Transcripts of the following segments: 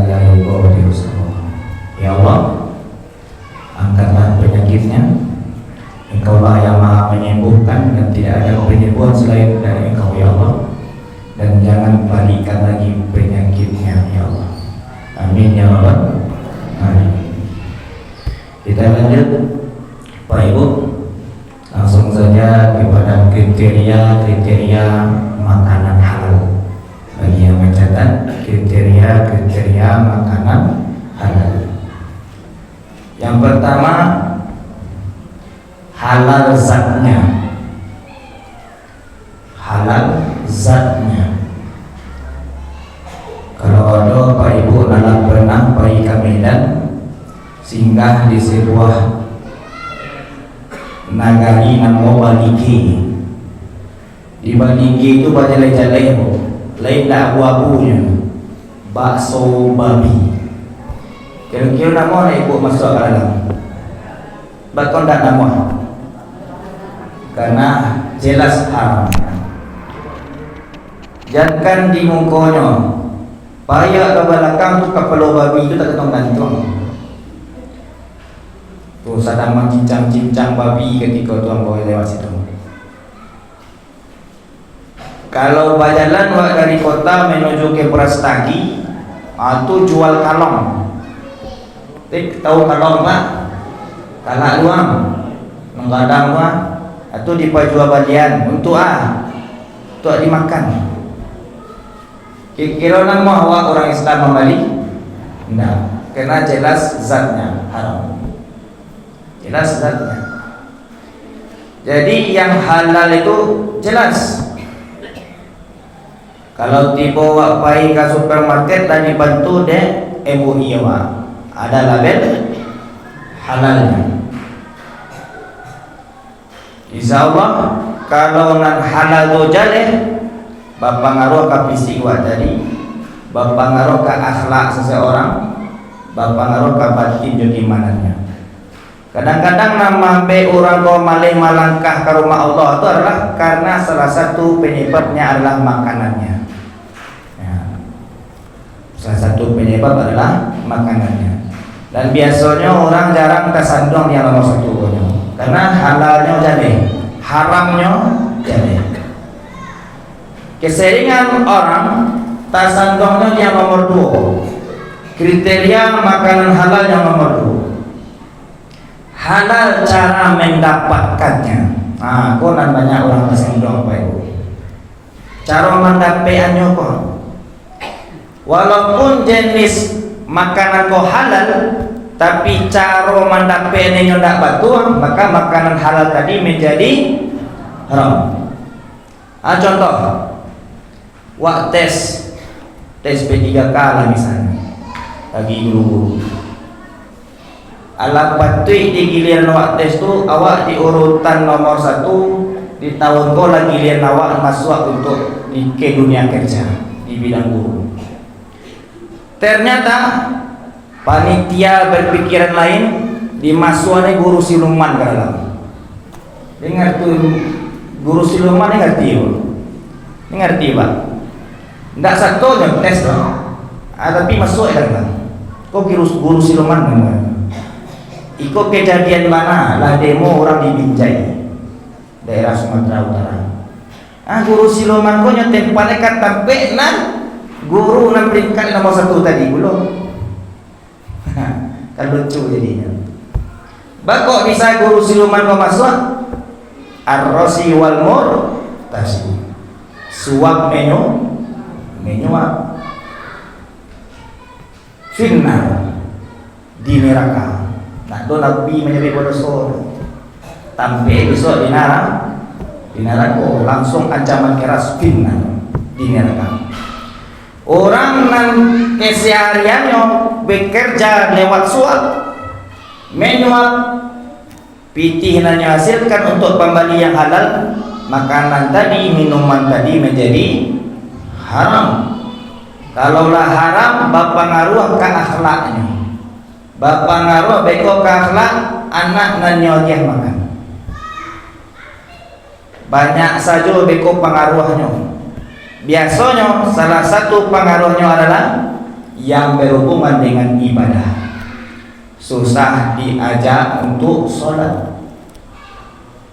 la yughadiru saghira. Ya Allah, angkatlah penyakitnya. Engkaulah yang Maha menyembuhkan dan tidak ada penyembuhan selain dari Engkau ya Allah. Dan jangan balikkan lagi penyakitnya ya Allah. Amin ya Rabbal alamin. Kita lanjut Pak Ibu, langsung saja kepada kriteria makanan halal. Bagi yang mencatat kriteria makanan halal. Yang pertama, halal zatnya. Halal zatnya. Kalau ada Pak Ibu dalam pernah pergi ke Medan, singgah di sebuah nagari nama Baligi. Di Baligi itu berjale-jale, lain tak abu-abunya, bakso babi. Kira-kira nama nak Ibu masuk ke dalam? Bakon tak nama? Karena jelas haram. Jangan di mungkonya. Payah ke belakang tu kepala babi itu tak ketong-gantung. Tu sedang mencincang-cincang babi ketika tuan bawa lewat situ. Kalau berjalan dari kota menuju ke Prastagi, itu jual kalong. Tahu kalong tak? Kalak luang, menggadang luang. Itu dijual balian untuk untuk dimakan. Kira-kira nama awak orang Islam membeli? Tidak, karena jelas zatnya haram. Jelas zatnya. Jadi yang halal itu jelas. Kalau tiba awak pergi ke supermarket dan dibantu deh MUI awak, ada label halalnya. InsyaAllah kalau nan halal tu jaleh, berpengaruh ke fisik awak tadi, berpengaruh ke akhlak seseorang, berpengaruh ke batin juga imanannya. Kadang-kadang nama orang kau malih malangkah ke rumah Allah itu adalah karena salah satu penyebabnya adalah makanannya. Ya. Salah satu penyebab adalah makanannya. Dan biasanya orang jarang tersandung yang nomor satu karena halalnya jadi, haramnya jadi. Keseringan orang tersandungnya yang nomor 2. Kriteria makanan halal yang nomor 2. Halal cara mendapatkannya. Konan banyak orang tersandung Pak Ibu. Cara mendapatkannya kok. Walaupun jenis makanan kau halal, tapi cara mendapatkannya tidak betul, maka makanan halal tadi menjadi haram. Contoh, wak tes P3K lah misalnya, bagi guru-guru. Alat patui di giliran awak tes tu, awak di urutan nomor 1 di tahun kau lagi giliran awak masuk untuk ke dunia kerja di bidang guru. Ternyata panitia berpikiran lain, dimasukkan guru siluman ke dalam. Dengar tu guru siluman ni ngerti ni ngerti Pak. Tak satu yang tes tu, tapi masuk ke dalam. Kau guru siluman mana? Ikut kejadian mana lah demo orang di Binjai, daerah Sumatera Utara. Guru siluman kau nyetem panekat sampai nan guru nan peringkat nomor 1 tadi belum. Kan lucu jadinya. Bakok bisa guru siluman kau masuk ar-rasi wal murtasi, suap menyuap finnar di neraka. Nah, do Nabi menyebut pada soal sampai besok di neraka langsung ancaman keras finnar di neraka. Orang nan kesehariannya bekerja lewat suap menyuap, pitih nan hasilkan untuk pembeli yang halal, makanan tadi, minuman tadi menjadi haram. Kalaulah haram, berpengaruh ke akhlaknya, berpengaruh beko ke akhlak anak nan nyogeh makan. Banyak saja beko pengaruhnya. Biasanya salah satu pengaruhnya adalah yang berhubungan dengan ibadah. Susah diajak untuk sholat,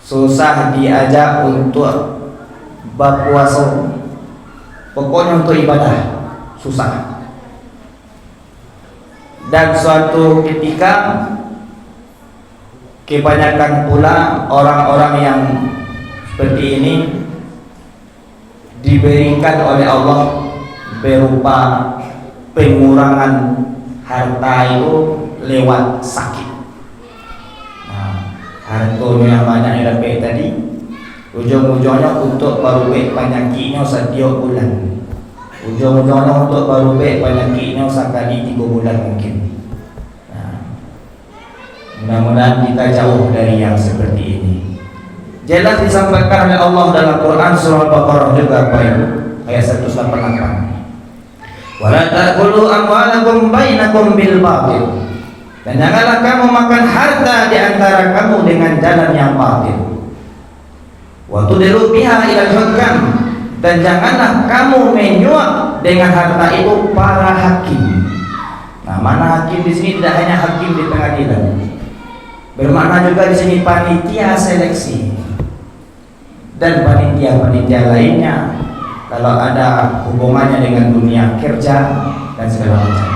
susah diajak untuk berpuasa, pokoknya untuk ibadah susah. Dan suatu ketika kebanyakan pula orang-orang yang seperti ini diberikan oleh Allah berupa pengurangan harta itu lewat sakit. Nah, hartanya yang banyak yang dapat tadi ujung-ujungnya untuk merubah penyakitnya setiap bulan, ujung-ujungnya untuk merubah penyakitnya sekali 3 bulan mungkin. Mudah-mudahan kita jauh dari yang seperti ini. Jelas disampaikan oleh Allah dalam Quran surah Al-Baqarah juga ayat 188. Wala ta'kulu amwalakum bainakum bil batil. Dan janganlah kamu makan harta di antara kamu dengan jalan yang batil. Wa tudlu biha ila al-hukam. Dan janganlah kamu menyuap dengan harta itu para hakim. Nah, mana hakim di sini tidak hanya hakim di pengadilan. Bermakna juga di sini panitia seleksi dan panitia-panitia lainnya kalau ada hubungannya dengan dunia kerja dan segala macam.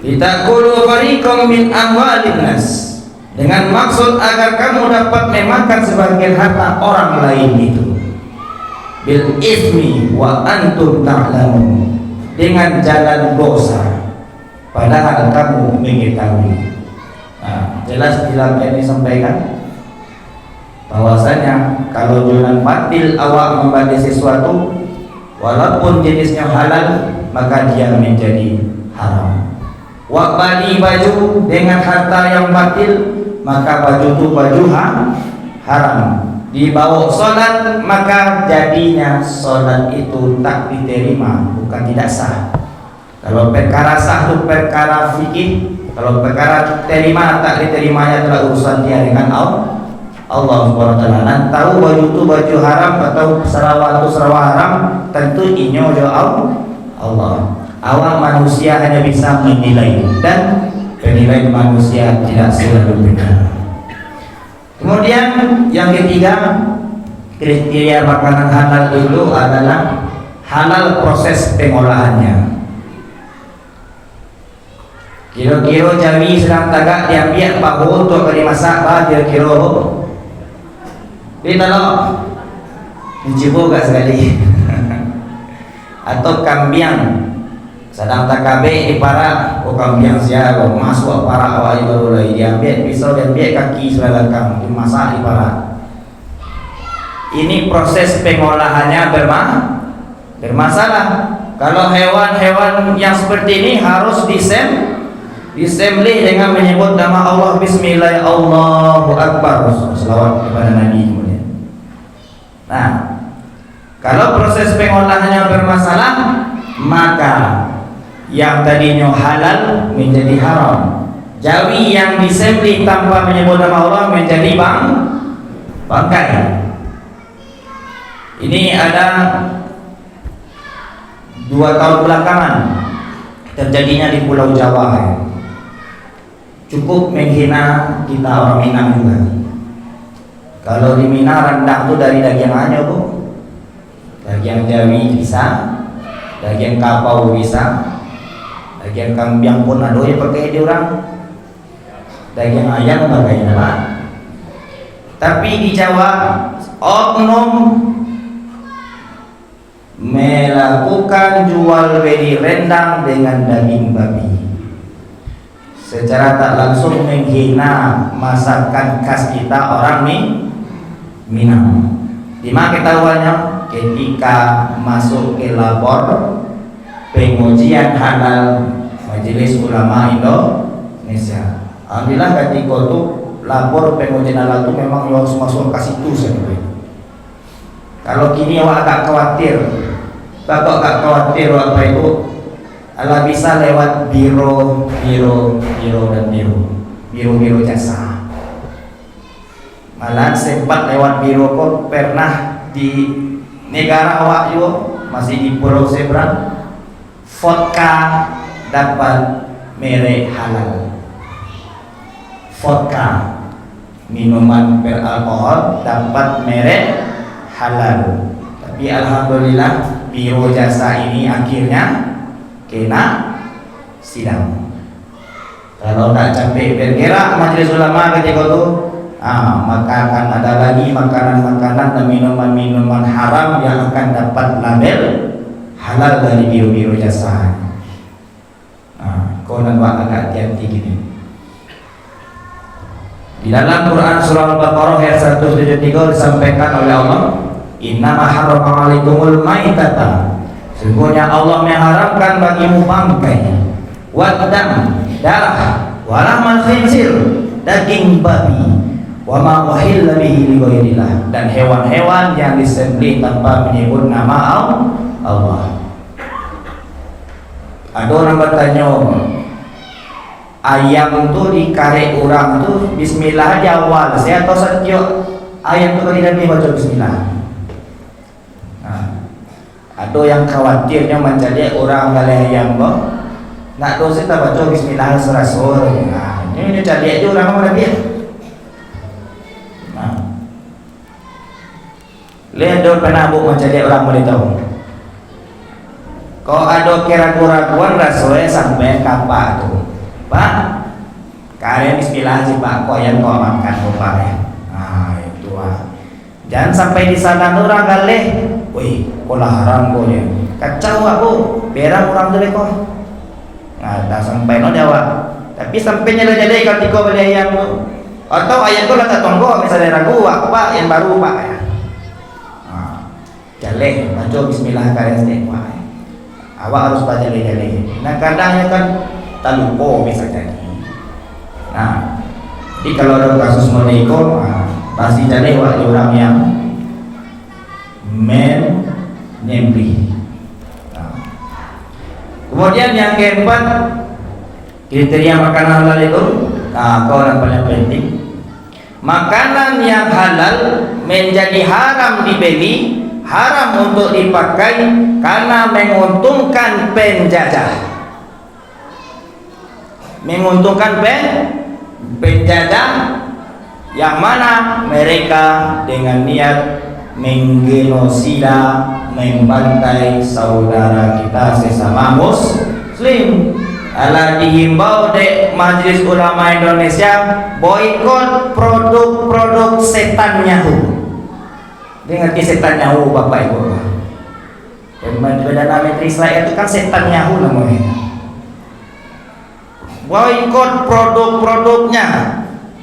Litakulu fariqam min amwalin nas, dengan maksud agar kamu dapat memakan sebagian harta orang lain itu bil ismi wa antum ta'lamun, dengan jalan dosa padahal kamu mengetahui. Nah, jelas dalam ini disampaikan bahwasanya kalau jalan batil awak membagi sesuatu walaupun jenisnya halal maka dia menjadi haram. Wak beli baju dengan harta yang batil maka baju itu baju haram. Dibawa sholat maka jadinya sholat itu tak diterima, bukan tidak sah. Kalau perkara sah itu perkara fikih, kalau perkara terima tak diterimanya adalah urusan dia dengan Allah Subhanahu wa taala. Nan tahu baju itu baju haram atau sarawak itu sarawak haram, tentu inyo jo Allah. Awak manusia hanya bisa menilai dan penilaian manusia tidak selalu benar. Kemudian yang ketiga, kriteria makanan halal itu adalah halal proses pengolahannya. Kira-kira jami sedang tagak diambil bahu untuk dimasak, kira-kira kita lo dicoba gak sekali atau kambiang sedang takabe ibarat kambiang siapa masuk para awal baru lagi diambil pisau dan biar kaki sudah lekang dimasak ibarat. Ini proses pengolahannya bermasalah. Kalau hewan-hewan yang seperti ini harus disembelih dengan menyebut nama Allah, bismillah, Allahu Akbar, selawat kepada Nabi kemudian. Nah, kalau proses pengolahannya bermasalah, maka yang tadinya halal menjadi haram. Jawi yang disembelih tanpa menyebut nama Allah menjadi bangkai. Ini ada 2 tahun belakangan terjadinya di Pulau Jawa. Cukup menghina kita orang Minang juga. Kalau di Minang rendang itu dari daging aja bu, daging Jawi bisa, daging kapau bisa, daging kambing pun ada yang pakai di orang, daging ayam bagaimana lah. Tapi di Jawa oknum melakukan jual beli rendang dengan daging babi, secara tak langsung menghina masakan khas kita orang Minang. Dimana ketahuannya ketika masuk ke lapor pengujian halal Majelis Ulama Indonesia. Alhamdulillah ketika itu lapor pengujian halal itu memang harus masuk ke situ saja. Kalau kini awak agak khawatir, bapak agak khawatir apa itu ala bisa lewat biro jasa. Malah sempat lewat biro kok pernah di negara awak yo masih di Pulau Seberang vodka dapat merek halal. Vodka, minuman beralkohol dapat merek halal. Tapi alhamdulillah Biro Jasa ini akhirnya kena sidang. Kalau tak capek bergerak majelis ulama ketika itu, maka akan ada lagi makanan-makanan dan minuman-minuman haram yang akan dapat label halal dari biro-biro jasa. Kau nak buat agak hati-hati gini. Di dalam Quran surah Al-Baqarah ayat 173 disampaikan oleh Allah, Innama harrama 'alaikumul maitata. Sesungguhnya Allah mengharamkan bagimu bangkai, wadam, darah, walahmal khinzir, daging babi, wa ma uhilla bihi lighairillah, dan hewan-hewan yang disembelih tanpa menyebut nama Allah. Ada orang bertanya, ayam tu dikarek orang tu bismillah aja awal, saya tahu setiap ayam tu tidak baca bismillah. Ada yang khawatirnya menjadi orang galih ayam boh. Nak dosa tak baca bismillah serasul. Ini jadi aja orang mana dia. Lihat do penabuk menjadi orang boleh tahu. Kau ada keraguan-raguan rasulnya sampai kapan tu? Pak, kalian bismillah sih Pak. Kau yang kau makan kau pakai. Itu jangan sampai di sana orang galih. Wih, kau larang kau dia. Kacau aku. Berang orang tu kau. Tak sampai no Jawa. Tapi sampainya dah jadi kalau kau beli ayam tu. Atau ayam tu lah tak tunggu misalnya ragu Pak yang baru Pak ya. Jaleh, baca bismillah kalian sendiri Pak. Awak harus baca jaleh. Nah kadangnya kan tak lupa misalnya. Nah, jadi kalau ada kasus modiko, pasti jaleh orang yang menyembelih. Kemudian yang keempat, kriteria makanan halal itu, kau yang paling penting, makanan yang halal menjadi haram dibeli, haram untuk dipakai karena menguntungkan penjajah. Menguntungkan penjajah yang mana mereka dengan niat menggenosida, membantai saudara kita sesama muslim. Ala dihimbau de Majelis Ulama Indonesia boikot produk-produk setan Yahoo. Dia ngerti setan Yahoo Bapak Ibu. Perdana Menteri Israel itu kan setan Yahoo namanya. Boikot produk-produknya,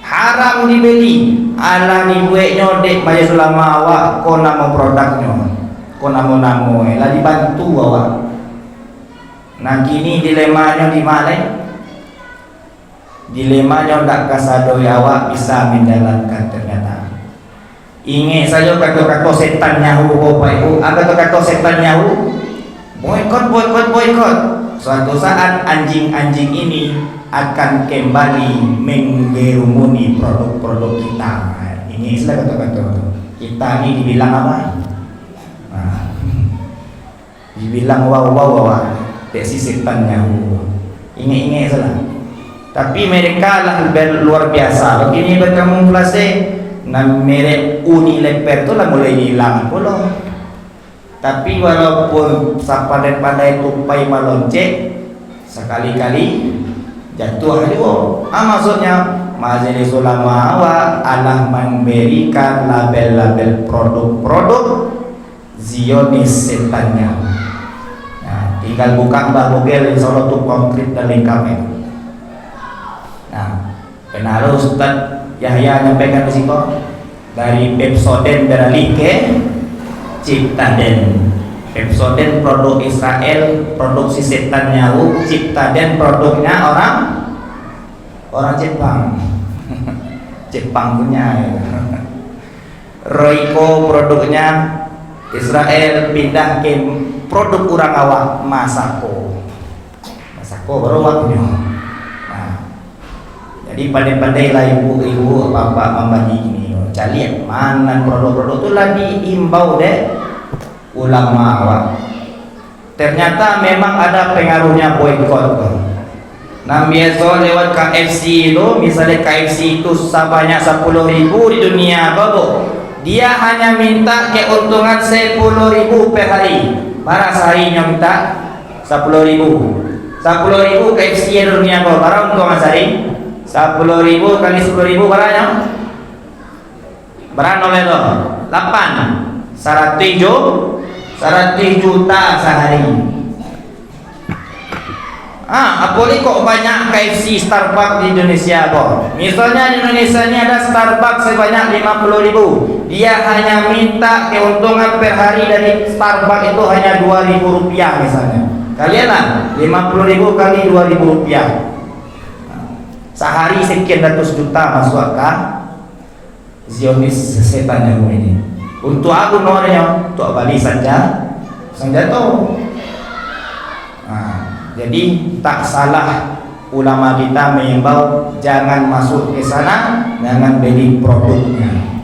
haram dibeli. Ala dibuatnya dek Majelis Ulama awak, kau nama produknya, kau nama lah dibantu awak. Nah kini dilemanya di mana? Dilemanya tak kasadoi awak bisa menjalankan ternyata. Ingat saja kata-kata setan Yahoo Bapak Ibu, kata-kata setan Yahoo. Boikot. Suatu saat anjing-anjing ini akan kembali menggerumuni produk-produk kita. Ini istilah kata-kata. Kita ini dibilang apa? Dibilang wow. Si setan Yahoo. Ingat salah. Tapi mereka lah luar biasa. Begini berkamuflase. Merek Unilever tu lah mulai hilang pula. Tapi walaupun pandai-pandai tupai melonceng, sekali-kali jatuh juga. Maksudnya Majelis Ulama awak Allah memberikan label-label produk-produk Zionis setannya. Tinggal buka Mbah Bogel insyaallah tu konkret dan lengkap itu. Nah, benar Ustaz Yahya nyampaikan di situ dari Pepsodent beralih ke Ciptaden. Pepsodent produk Israel, produksi setan Yahoo. Ciptaden produknya orang Jepang. Jepang punya ya. Royco produknya Israel, pindah ke produk orang awak Masako baru waktunya. Nah, jadi pandai-pandai lah ibu-ibu bapak membagi ini. Cari mana produk-produk itu lagi imbau deh ulama awak. ternyata memang ada pengaruhnya boykot. Nah biasa lewat KFC itu, misalnya KFC itu sebanyak 10.000 di dunia babu, dia hanya minta keuntungan 10.000 per hari. Para seharinya minta 10.000. 10.000 KFC di dunia babu, para untungan sehari 10.000 kali 10.000 berapa? Berapa itu? 8. 100 juta sehari. Apalagi kok banyak KFC, Starbucks di Indonesia kok. Misalnya di Indonesia ini ada Starbucks sebanyak 50.000. Dia hanya minta keuntungan per hari dari Starbucks itu hanya 2.000 rupiah misalnya. Kalian lah 50.000 kali 2.000 rupiah. Sehari sekian ratus juta masuk ke Zionis setan yang ini. Untuk aku nornya, untuk balik saja, senjata. Jadi tak salah ulama kita mengimbau jangan masuk ke sana, jangan beli produknya.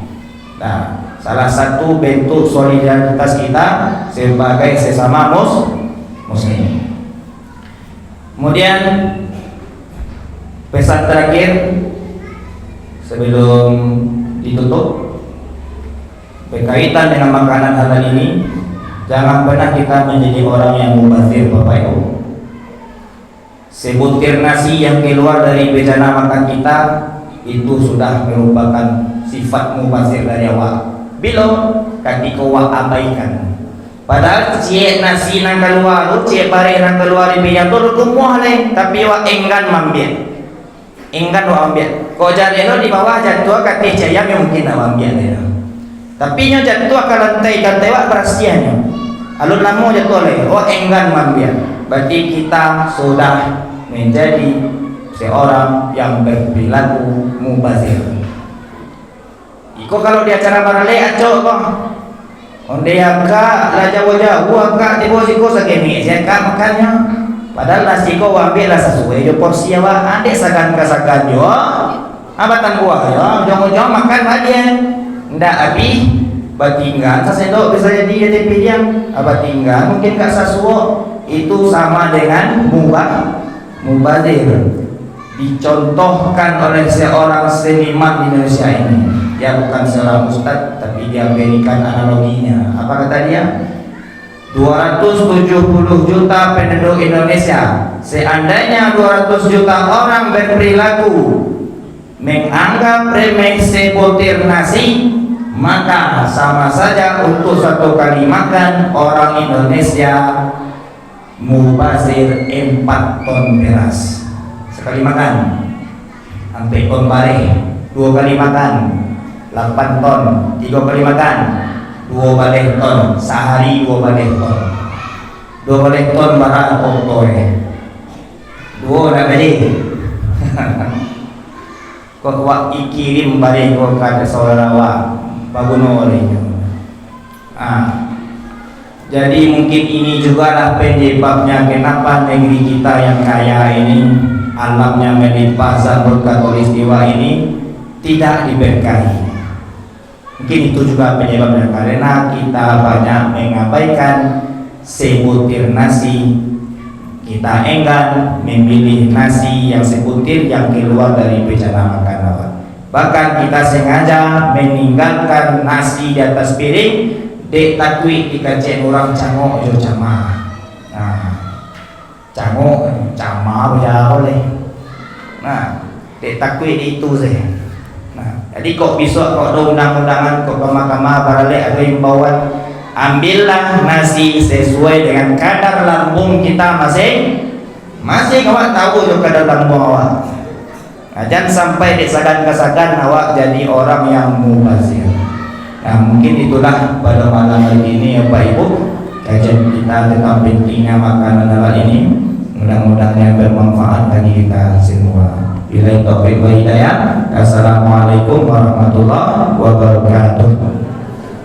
Nah, salah satu bentuk solidaritas kita sebagai sesama muslim. Kemudian pesan terakhir sebelum ditutup berkaitan dengan makanan halal ini, jangan pernah kita menjadi orang yang mubazir, Bapak Ibu. Sebutir nasi yang keluar dari bejana makan kita itu sudah merupakan sifat mubazir dari awal. Belum ketika wa abaikan. Padahal cie nasi nang keluar, cie bare nang keluar di bejana tu kumuh le, tapi wa enggan mambian. Enggan wa ambian. Ko jadeno di bawah jatuh kate jaya mungkin wa ambian le. Tapi nya jatuh ke lantai wa berasiannya. Alun lamu jatuh le, oh enggan mambian. Berarti kita sudah menjadi seorang yang berperilaku mubazir. Iko kalau di acara barale aco kok. Onde aka la jawa-jawa aka tibo siko sageni jeka makannya. Padahal nasi ko ambil lah sesuai jo porsi wa ande sagan jo. Abatan buah yo, jong-jong makan aja. Ndak abi batinggan sasendo bisa jadi pilihan. Abatinggan mungkin gak sasuo itu sama dengan mubazir. Dicontohkan oleh seorang seniman di Indonesia ini. Dia bukan seorang ustadz, tapi dia berikan analoginya. Apa kata dia? 270 juta penduduk Indonesia. Seandainya 200 juta orang berperilaku menganggap remeh sebutir nasi, maka sama saja untuk satu kali makan orang Indonesia mubazir 4 ton beras sekali makan, sampai ton bare 2 kali makan 8 ton, 3 kali makan 2 balik ton, sehari 2 balik ton, 2 balik ton barang pokoknya 2 nak beli. Kok wak ikirim balik kok kata saudara wak baguno olehnya. Jadi mungkin ini juga lah penyebabnya kenapa negeri kita yang kaya ini, alamnya melimpah, Zabur Khatulistiwa ini tidak diberkahi. Mungkin itu juga penyebabnya karena kita banyak mengabaikan sebutir nasi. Kita enggan memilih nasi yang sebutir yang keluar dari bejana makan awal. Bahkan kita sengaja meninggalkan nasi di atas piring. Dek takwi dikancing orang cangok jo cama. Cangok cama ya boleh. Dek takwi itu saja. Jadi kok besok kok ada undang-undangan kok ke mahkamah barale ada himbauan, ambillah nasi sesuai dengan kadar lambung kita masing-masing. Awak tahu jo kadar lambung awak. Jangan sampai desakan-kesakan awak jadi orang yang mubazir. Nah, mungkin itulah pada malam hari ini ya Pak Ibu, kajian kita tentang pentingnya makanan halal ini. Mudah-mudahan bermanfaat bagi kita semua. Billahi taufiq wa hidayah. Assalamualaikum warahmatullahi wabarakatuh.